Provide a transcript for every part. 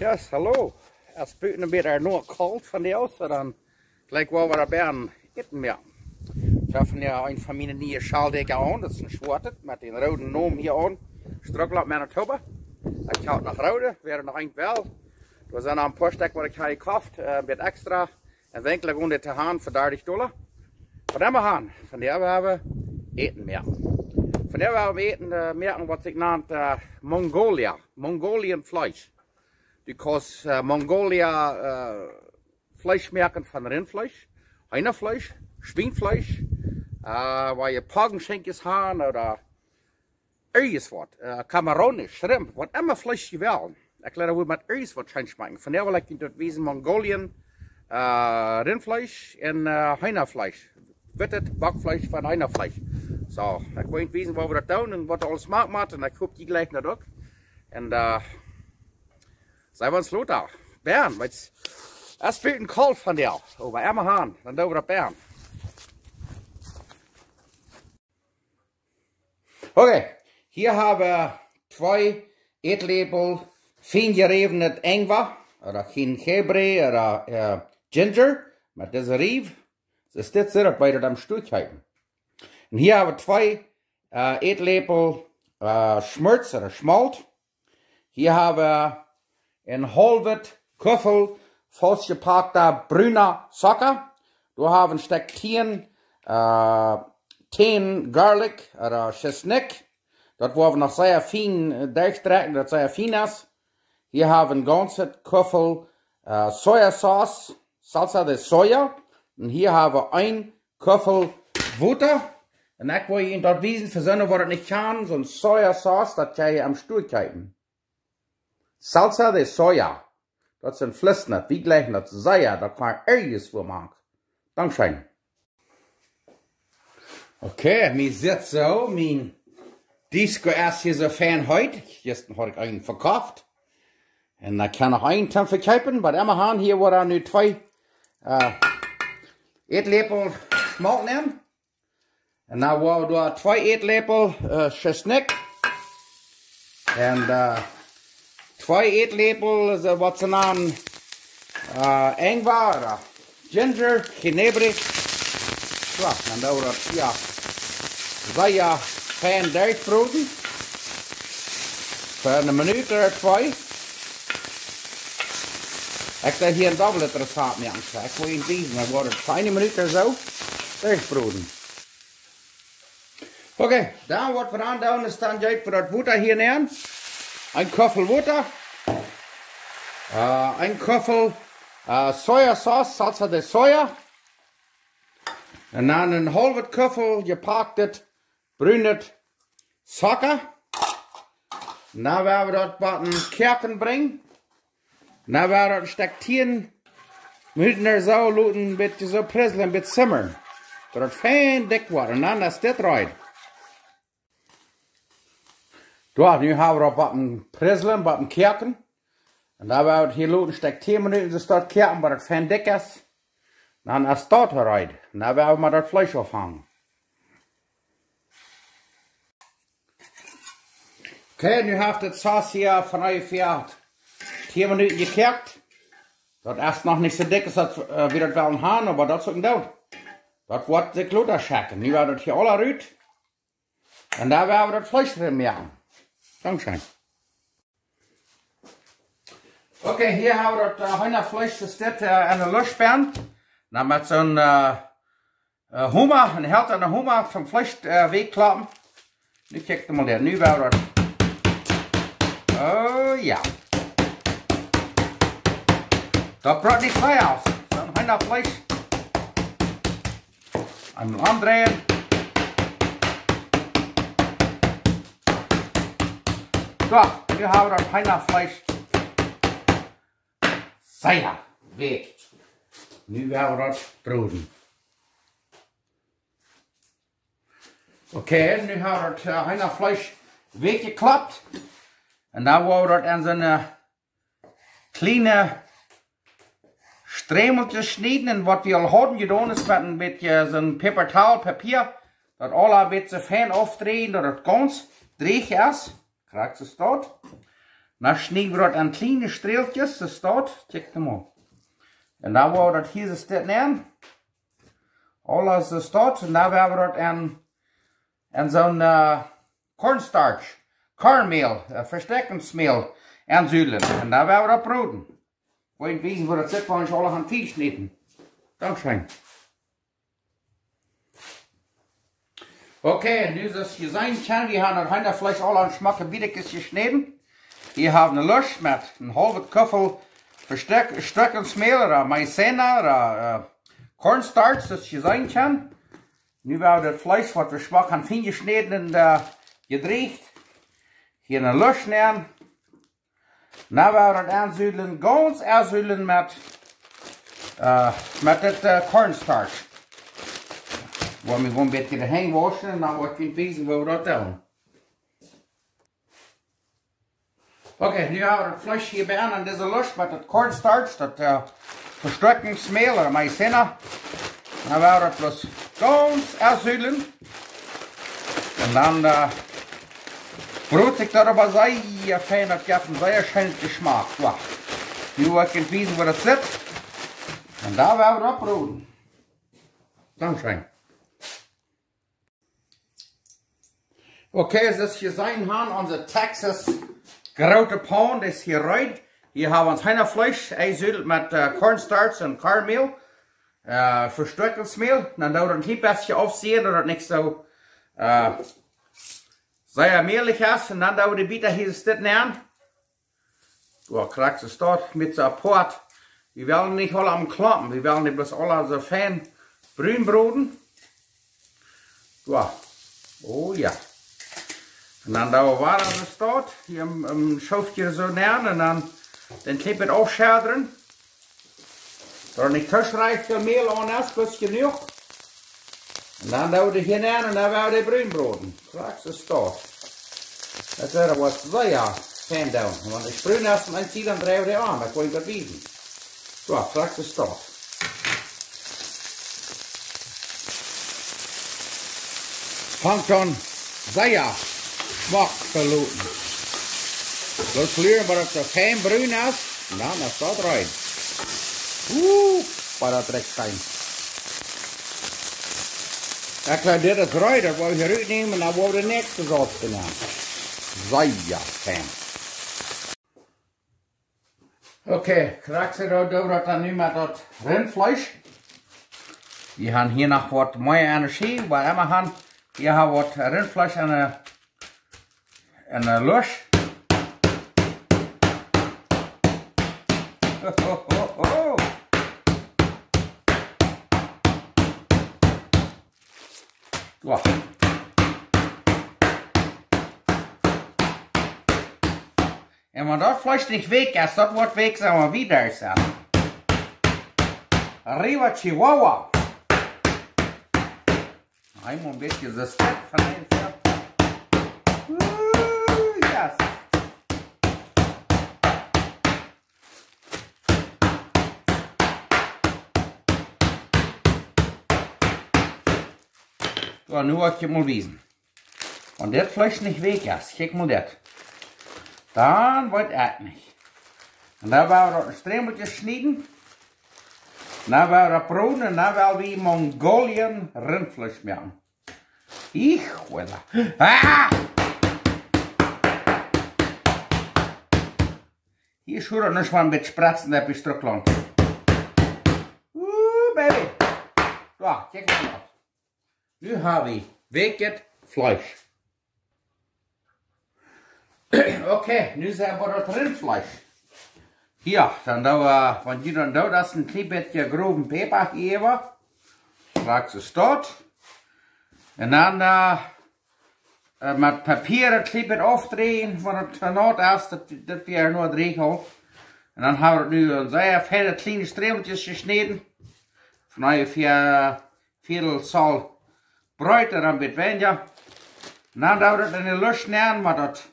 Yes, hallo. Het is buiten een beetje nog koud van jou, so dan gelijk wel we erbij eten meer. Ik heb ja een van mijn nieuwe schaaldekken aan, dat is een zwarte, met een rode noem hier aan. Struggel op Manitoba. Ik houd nog rode, weer nog een wel. We zijn aan een poststek wat ik heb gekocht, een beetje extra. En winkelen gewoon dit te gaan voor $30. Van hem gaan, van der we hebben eten meer. Van der we hebben eten merken wat ik naam Mongolian Fleisch. Because Mongolia Fleischmerken van Rindfleisch, Hühnerfleisch, Schweinfleisch, waar je Pagenschenkjes haben oder irgendwas wat, Kameronisch, Shrimp, wat immer Fleisch je wil. Ik laat het met irgendwas wat schijn schmecken. Van der wil ik dat wezen Mongolian Rindfleisch en Hühnerfleisch. Wittet Backfleisch van Hühnerfleisch. So, ik weet wezen waar we dat doen en wat alles maakt en ik hoop die gleich naar ook. En zijn we ons Lothar. Bern, het is veel een koud van jou. Oh, bij Emma gaan, dan doen we dat Bern. Oké, hier hebben we 2 eetlepel fijn gerevend ingwer, of geen gebre, of ginger, met deze rief. Dus dit zit er bij dat stuk hebben. En hier hebben we 2 eetlepel schmutz, of schmalt. Hier hebben we een halve kuffel vastgepackter bruna Zucker. Du haben ein Stück 10 garlic oder chesnick. Dat wollen wir noch sehr fein durchtrekken, dat sehr fein ist. Hier haben wir ein ganzes Kuffel Sojasauce, Salsa de Soja. Und hier haben wir ein Kuffel Butter. Und ich will Ihnen dort wiesen, für so was nicht kann, so ein Sojasauce, das kann ich am Stuhl kaufen. Salsa de Soja. Dat is een vleesnut. Wie gleich dat Soja, dat kan je ergens voor maken. Dankzij. Oké, mir zit zo. Mijn disco is hier zo fijn heute. Gestern had ik een verkauft. En ik kan nog een ten verkopen. Maar immer gaan hier worden nu 2 eetlepel smolt nemen. En dan worden we door 2 eetlepel chesnick. En 2 eetlepel, wat ze namen, ingwer, ginger, genebre. Zo, en dan wordt het, ja, zeer fijn durchbroden. Voor een minuut of 2. Ik heb hier een dubbele recept mee aangezet. Ik wil je deze, dan wordt het fijne minuten zo durchbroden. Oké, dan wat we aan doen is dan juist voor dat water hier nemen. Ein Köffel Butter, ein Köffel Sojasauce, Salsa de Soja, und dann ein halbes Köffel gepacktes brünet Zucker. Und dann werden wir dort bei den Kerken bringen. Und dann werden wir dort ein Stück 10 Minuten so luten, ein bisschen so prügeln, ein bisschen simmern. Dat het fijn dik wordt. Und dann ist das rein. Dort, nu hebben we op wat een prisselen, wat een kerken. En dan hebben we hier lopen, stek 10 minuten, dus dat kerken, wat het fijn dik is. Dan is dat eruit. En dan hebben we maar dat vlees afhangen. Oké, nu heeft het saus hier van ongeveer 10 minuten gekerkt. Dat is nog niet zo dik als dat we dat willen hebben, maar dat is ook niet dood. Dat wordt de kloterschakken. Nu hebben we het hier alle uit. En dan hebben we dat vlees erin maken. Dankzij. Oké, hier hebben we het Hühnerfleisch gestit in de luchtpan. Dan met zo'n hummer, een held en een hummer van vlees wegklappen. Nu kijk je maar daar. Nu hebben we het. Oh ja. Dat brengt niet vrij aus. Zo'n Hühnerfleisch. En omdraaien. So, nu hebben we dat Hühnerfleisch zeer weg. Nu gaan we dat broden. Oké, nu hebben we het Hühnerfleisch weggeklapt. En dan gaan we dat in zo'n kleine stremeltjes snijden. En wat we al hadden gedaan is met een beetje zo'n papier. Dat alle een beetje fijn afdrehen, dat het ganz dreig is. Krijgt ze dat. Dan snijden we dat aan kleine streeltjes, dat staat, check hem op. En dan wordt dat hier zitten neer. Alles dat staat, en dan hebben we dat aan zo'n cornstarch, cornmeal, versterkingsmeel aanzuilen. En dan hebben we dat broden. Wil je weten waar dat zit, want je alle gaan vies eten. Dankzij. Oké, nu zoals je zien kan, we hebben het Hühnerfleisch al aan smakken bietjes geschnitten. Hier hebben we een lusch met een halve kuffel versterkingsmeel, oder Maizena, oder cornstarch, zoals je zien kan. Nu hebben we het vlees wat we smak gaan fijn geschnitten en gedreigd. Hier een lusch nemen. Nu hebben we het aanzuilen, ganz aanzuilen met het cornstarch. Waar we gewoon een beetje erheen wassen en dan wordt je weten hoe we dat doen. Oké, nu hebben we het vlees hierbij aan en deze lusch met het cornstarch, dat versterkingsmeel oder Maizena. Dan hebben we het dus ganz aanzuilen. En dan brood ik dat aber sehr fein, dat geeft een zeer schönen Geschmack. Wow. Nu wordt je weten waar dat zit. En daar werden we dat broden. Dankzij. Okay, zoals je zien haben, onze Texas grote pan is hier uit. Hier hebben we ons Hühnerfleisch aangezuild met cornstarch en cornmeal. Versterkingsmeel. Dan doen we het een beetje afzien, dat het niet zo zeer mehlig is. En dan doen we de bieten hier zitten aan. Zo, krijg je staat met zo'n poort. We willen niet alle am klappen, we willen niet bloß alle so fein bruin broden. Zo, oh ja. En dan doen we water aan de staat, hier een schoofje zo neer en dan knip het afschaderen. Er niet te schrijf veel meel aan is, plus genoeg. En dan doen we het hier neer en dan gaan we de bruin broden. Krijg je staat. Dat is wat zeer fijn doen, want als bruin is en zie dan drijven we aan, dat kan je dat weten. Zo, krijg je staat. Fangt dan zeer smakverloten. Dat kleuren waar het zo fijn bruin is, en dan is dat eruit. Maar dat trekt fijn. Ik ga dit het eruit, dat wil je eruit nemen en dan wordt de nächste zout gedaan. Zeer fijn. Oké, krijg je dat dan nu met dat rindvlees. We gaan hier nog wat mooie energie, waar we gaan. Hier hebben we wat rindvlees en een lusch. Wow. En wenn das Fleisch nicht weg ist, das wird weg sein, wenn wir wieder sind. Arriba Chihuahua. Einmal ein bisschen das Fett von den Fett. Yes. So, nu wat je mal wissen. Wenn das Fleisch nicht weg ist, kijk mal das. Dan wordt het niet. En dan gaan we dat een stremeltje snijden. Dan gaan we dat broden en dan gaan we Mongolian rindvlees maken. Ik wil dat. Ah! Hier schuurt het nog wel een beetje spratsen, dat heb je teruggeland. Baby. Zo, kijk maar dat. Nu hebben we weekend vlees. Oké, nu zijn we dat rindvlees. Hier, dan doen we, want je dan doet dat een klein beetje grove peper geven. Raak ze stot. En dan met papier een klein beetje afdrehen, want het nood is dat we er nog drehen. En dan hebben we het nu een zeer fijne kleine streeltjes gesneden. Van ongeveer 4 sal brood en een beetje weniger. En dan doen we het in de lucht nemen met dat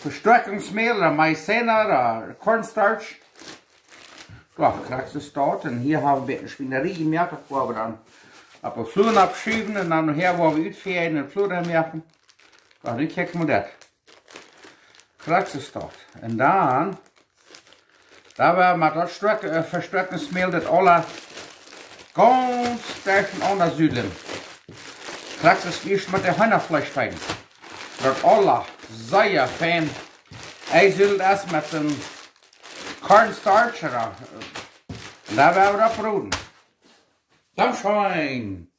versterkingsmeel, oder Maizena, oder cornstarch. So, krijg je staat. En hier hebben we een beetje spinerie gemaakt, waar we dan op de vloer afschuiven en dan her waar we uitveren en de vloer maken. So, nu kijken we dat. Kruidsestad. En dan, daar werden met dat verstrekkensmeel dat alle ganz sterk onderzuilen. Kruidsestad met de hannafleisch fijn. Dat alle zeer fijn. Hij zult het met een cornstarch. En daar werden we dat broden. Dankeschön.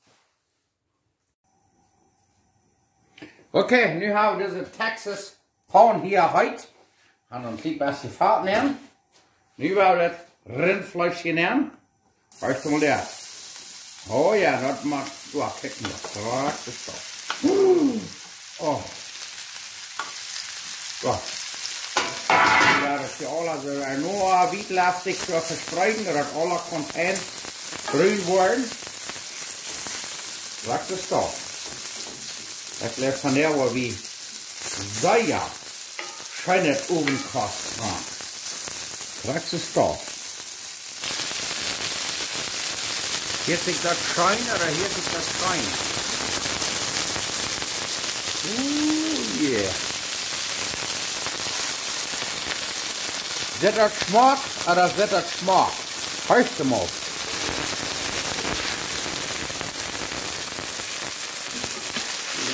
Oké, nu hebben we deze Texas pan hier uit. En dan een beetje vaat nemen. Nu willen we het rindvleesje nemen. Kijk maar daar. Oh ja, dat mag. Kijk maar. Dat is toch. Oh. Zo. Nu werden het alle nog wietlastig verspreiden, dat alle content bruin worden. Dat is toch. Het ligt van der waar wie zeer schijn het ovenkast gaan. Dat is toch. Hier zit dat schijn, oder hier zit dat schijn. Oeh, yeah. Zit dat smaak, oder zit dat smaak? Huist hem op.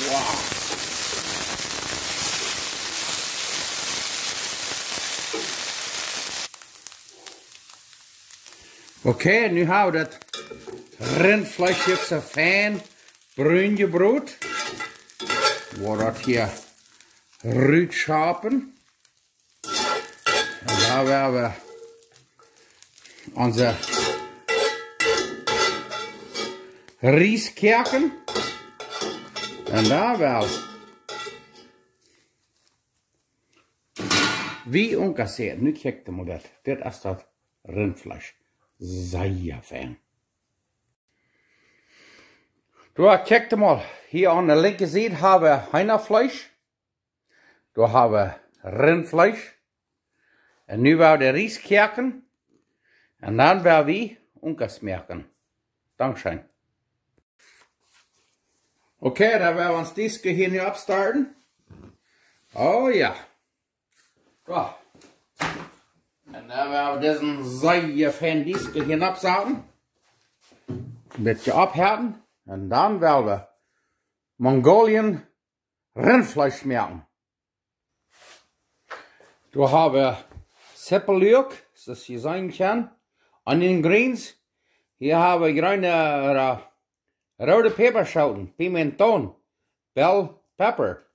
Wow. Oké, nu hebben we dat rindvleesje zo fijn bruin gebrood. Wordt dat hier ruit schapen. En daar hebben we onze rieskerken. En daar wel wie onkasseerd. Nu kijk je maar dat. Dit is dat rindvlees. Zeer fijn. Daar kijk maar. Hier aan de linkerzijde hebben we heinenvlees. Daar hebben we rindvlees. En nu wel de rieskerken. En dan wel wie onkasmerken. Dankzij. Oké, dan willen we ons disco hier nu opstarten. Oh ja. Zo. En dan willen we deze zeer fijn disco hier opzetten. Een beetje opherten. En dan willen we Mongolian rindvlees smerken. Daar hebben we seppelurk, zoals je zien kan. Onion greens. Hier hebben we groene rode peperschoten, pimenton, bell pepper.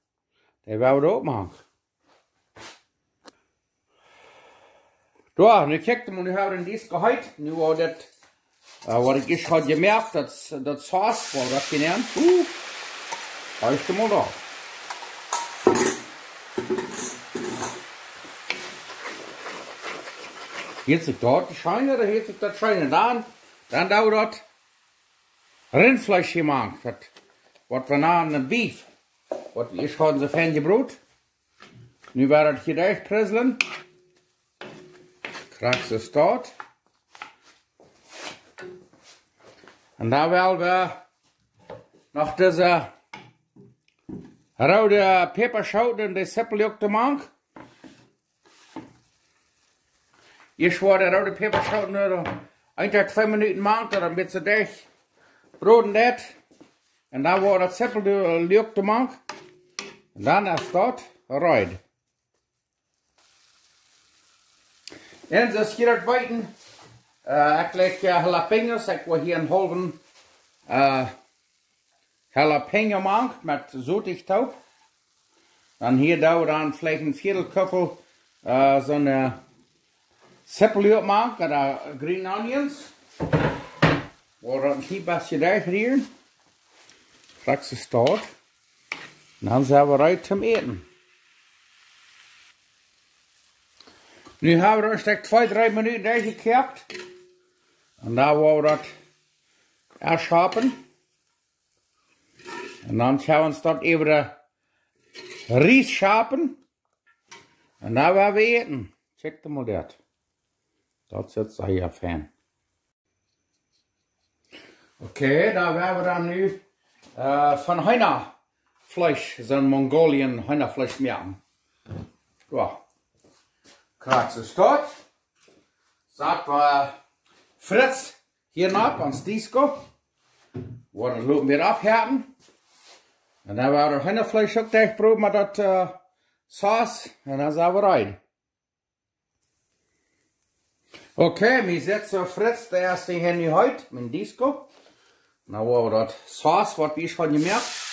Die willen we ook maken. Daar, nu kijk maar, nu hebben we een disco gehad. Nu wordt het, wat ik eerst had gemerkt, dat saus, wat dat geneemd. Huist hem maar daar. Hier zit dat schijnen, hier zit dat schijnen. Dan doen we dat rindvlees gemaakt. Dat wat we na een beef. Wat we eerst hadden ze fijn gebroed. Nu werden het hier echt prizzelen. Krijg ze staat. En dan willen we nog deze rode peperschoten en de seppeljuk te maken. Eerst worden de rode peperschoten 1 tot 2 minuten maken, dan een beetje dicht. Broden dat. En dan wordt het seppeljuk te maken. En dan is dat eruit. En zoals je dat weten, ik leg jalapenos. Ik wil hier een halve jalapeno maken met zoetig touw. Dan hier doen we dan vielleicht een viertelkupfel zo'n seppeljuk maken met green onions. We gaan een beetje dichtgrieren. Straks is het. Dan zijn we eruit om eten. Nu hebben we er 2-3 minuten dichtgekaapt. En dan gaan we dat erschapen. En dan gaan we ons dat even de ries schapen. En dan gaan we eten. Check maar dat. Dat zit zeer fijn. Oké, dan hebben we dan nu van heinenvlees, zo'n Mongolian heinenvlees maken. Ja. Krijgt es dort. Sagt wir Fritz hier nach ans Disco. Worden lopen weer afhärten. En dan waren we het vlees ook tegenproeven met dat saus. En dan zijn we rein. Oké, we zetten Fritz de eerste hier nu uit. Met Disco. Nou hebben we dat saus wat we schon gemerkt.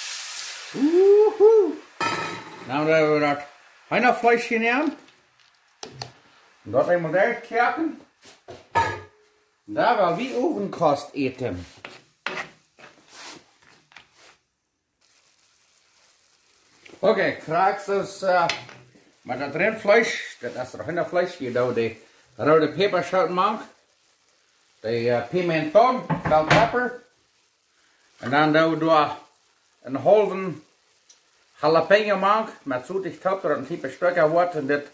Dan hebben we dat Hühnerfleisch hinein. Dat eenmaal daar kijken. Daar wil we ovenkost eten. Oké, krijg dus met dat rindvlees, dat is er Hühnerfleisch, je doet de rode peperschoten maken. De pimenton, bell pepper. En dan doen we een halve jalapeno maken met zoetig top, dat een type stukken wordt. En dit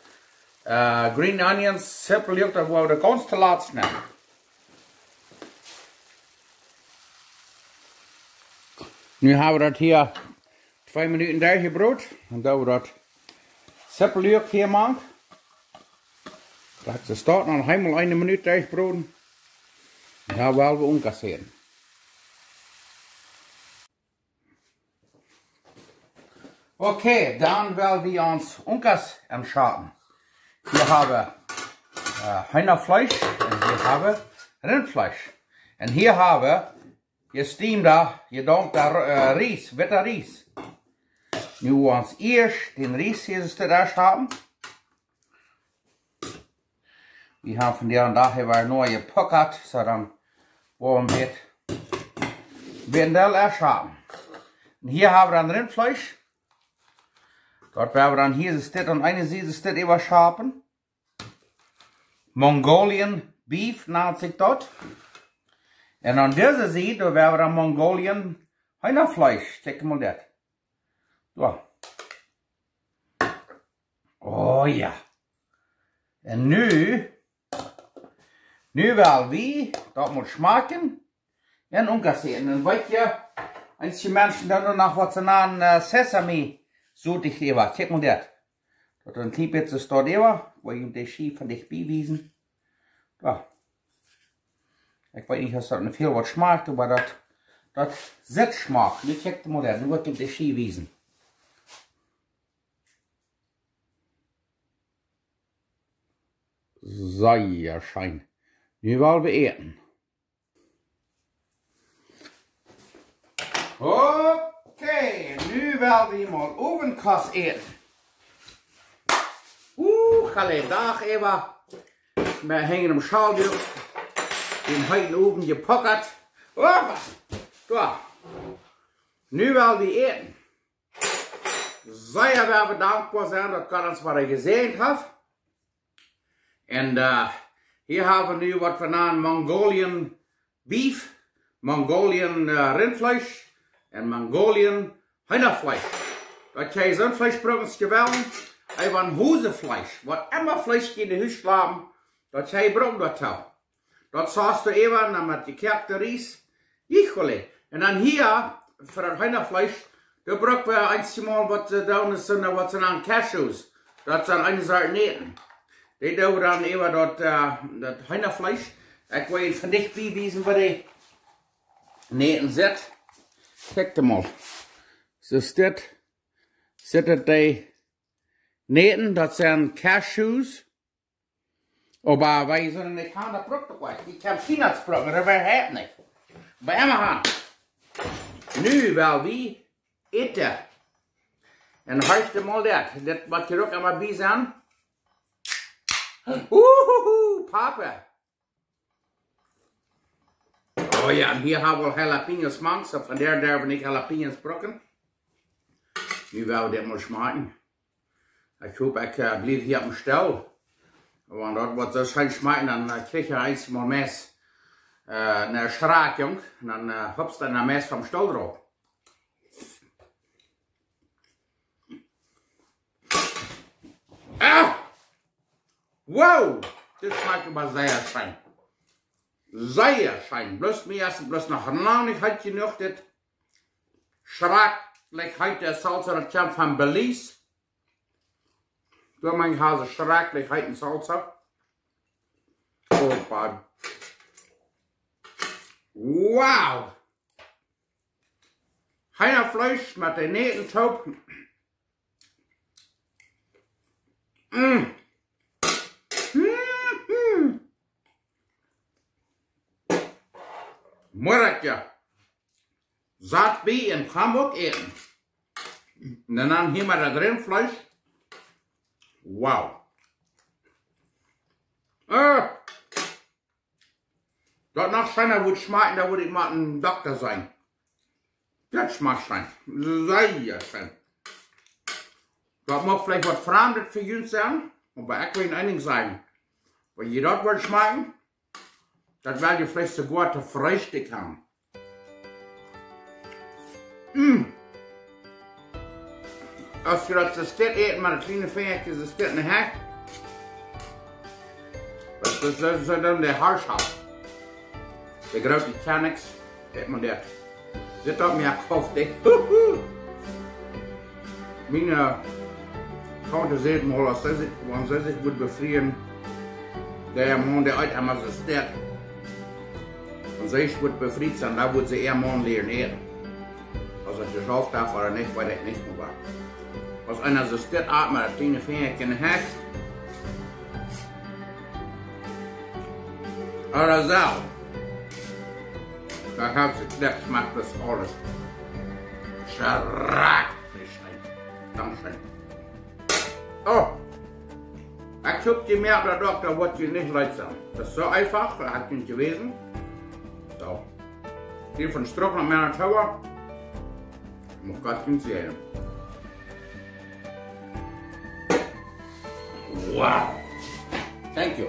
green onions, simpel lukt, dat we de ganz te laatst nemen. Nu hebben we dat hier 2 minuten daar gebrood. En dan we dat simpel lukt hier maken. Dat ze staat nog helemaal 1 minuut daar gebroden. En dan willen we omkasseren. Oké, dan willen we ons onkas anschauen. Hier hebben we Hühnerfleisch en hier hebben we Rindfleisch. En hier hebben we gesteamde, gedonkte Ries, witte Ries. Nu ons eerst den Ries hier eruit hebben. We hebben van die dag weer nooit gepakt, zo dan worden we een deel erst hebben. En hier hebben we dan Rindfleisch. Dort werden wir dann hier ist das und eine Seite ist das überschaben. Mongolian Beef nennt sich dort. Und an dieser Seite werden wir dann Mongolian Hühnerfleisch. Check mal das. So. Oh ja. Und nu werden wir, das muss schmecken, und umkassieren. Und weißt ihr, einige Menschen dann noch was zu nennen, Sesame. Zo dicht even, kijk maar dat. Dat er een klein beetje staat even, waar je de schie van dichtbij wijzen. Ja. Ik weet niet of dat nog veel wat smaakt, maar dat zit smaakt. Nu kijk maar dat, nu word ik de schie wijzen. Zeer schijn. Nu willen we eten. Oké, nu willen we mal ovenkast eten. Gelijk dag even. We hangen hem schouder. Den heuten oven gepokket. Hoppa. Nu willen we eten. Zeer werden we dankbaar zijn dat God ons wat gezegend heeft. En hier hebben we nu wat we namen Mongolian beef, Mongolian rindvlees. En Mongolian Hühnerfleisch. Dat je zo'n vleesbroodjes gewelden, even een Hosefleisch. Wat immer Fleisch in de huis laten, dat je brood dat houdt. Dat saust du even, dan met gekerkte Ries. Jichle. En dan hier, voor het Hühnerfleisch, daar broken we eenmaal wat doen is, wat zijn aan cashews. Dat zijn een soort neten. Die doen we dan even dat Hühnerfleisch. Ik wil je van dichtbij wijzen waar die neten zit. Kijk maar. Zo zitten die neten, dat zijn cashews. Maar wij zullen niet gaan dat brood kwijt. Die kan peanuts brokken, dat wij het niet. Bij hem gaan. Nu wel wie eten. En hartstikke mal dat. Dat wat je ook allemaal bij zijn. Papa. Oh ja, en hier hebben we jalapenos gemaakt, so van daar durven we niet jalapenos brokken. Nu willen we dit maar smaken. Ik hoop, ik blijf hier op mijn stel. Want dat wordt zo schijn smaken, dan krijg je eenmaal mes naar schraak, jong. En dan hopst dan naar mes van stel erop. Wow, dit smaakt maar zeer fijn. Zeer fijn. Bloß mir erst bloß noch lange hat genug dit schraaklijkheid der Salsa, dat komt van Belize. Door mijn Hase schrecklich heiten Salsa. Oh, bad. Wow! Hainerfleisch mit der nähten Taub. Morgen. Zat bij en gaan we ook eten. En dan hier met het rindvlees. Wauw. Dat nog schijner wordt smaken, dan moet ik maar een dokter zijn. Dat smaakt zijn. Zeker zijn. Dat mag vielleicht wat veranderd voor jullie zijn. Maar ik wil één ding zeggen. Wenn je dat wil smaken, dat wil je vielleicht sogar te Frühstück haben. Als je dat zo eet met een kleine vingertje, zo in de hek. Dat is dan de haarschap. De grote Cannix, eet maar dat. Dit op mijn hoofd, dik. Mijn tante zegt maar, als ze zich moet bevrienden, der man der uit einmal so sterk. Und sie wird befriedigt sein, da wird sie eher morgen lernen eten. Als ich geschafft habe oder nicht, weil das nicht mehr war. Als einer so sterk atmet, das kleine Fingerchen hat. Oder so. Da hat sie gedacht, macht das alles. Schrecklich. Dankeschön. Oh. Ich habe gemerkt, der Doktor wollte nicht leid sein. Das ist so einfach, das hat nicht gewesen. So. Hier von Strock nach meiner Tower. Muss Gott nicht sehen. Wow. Thank you.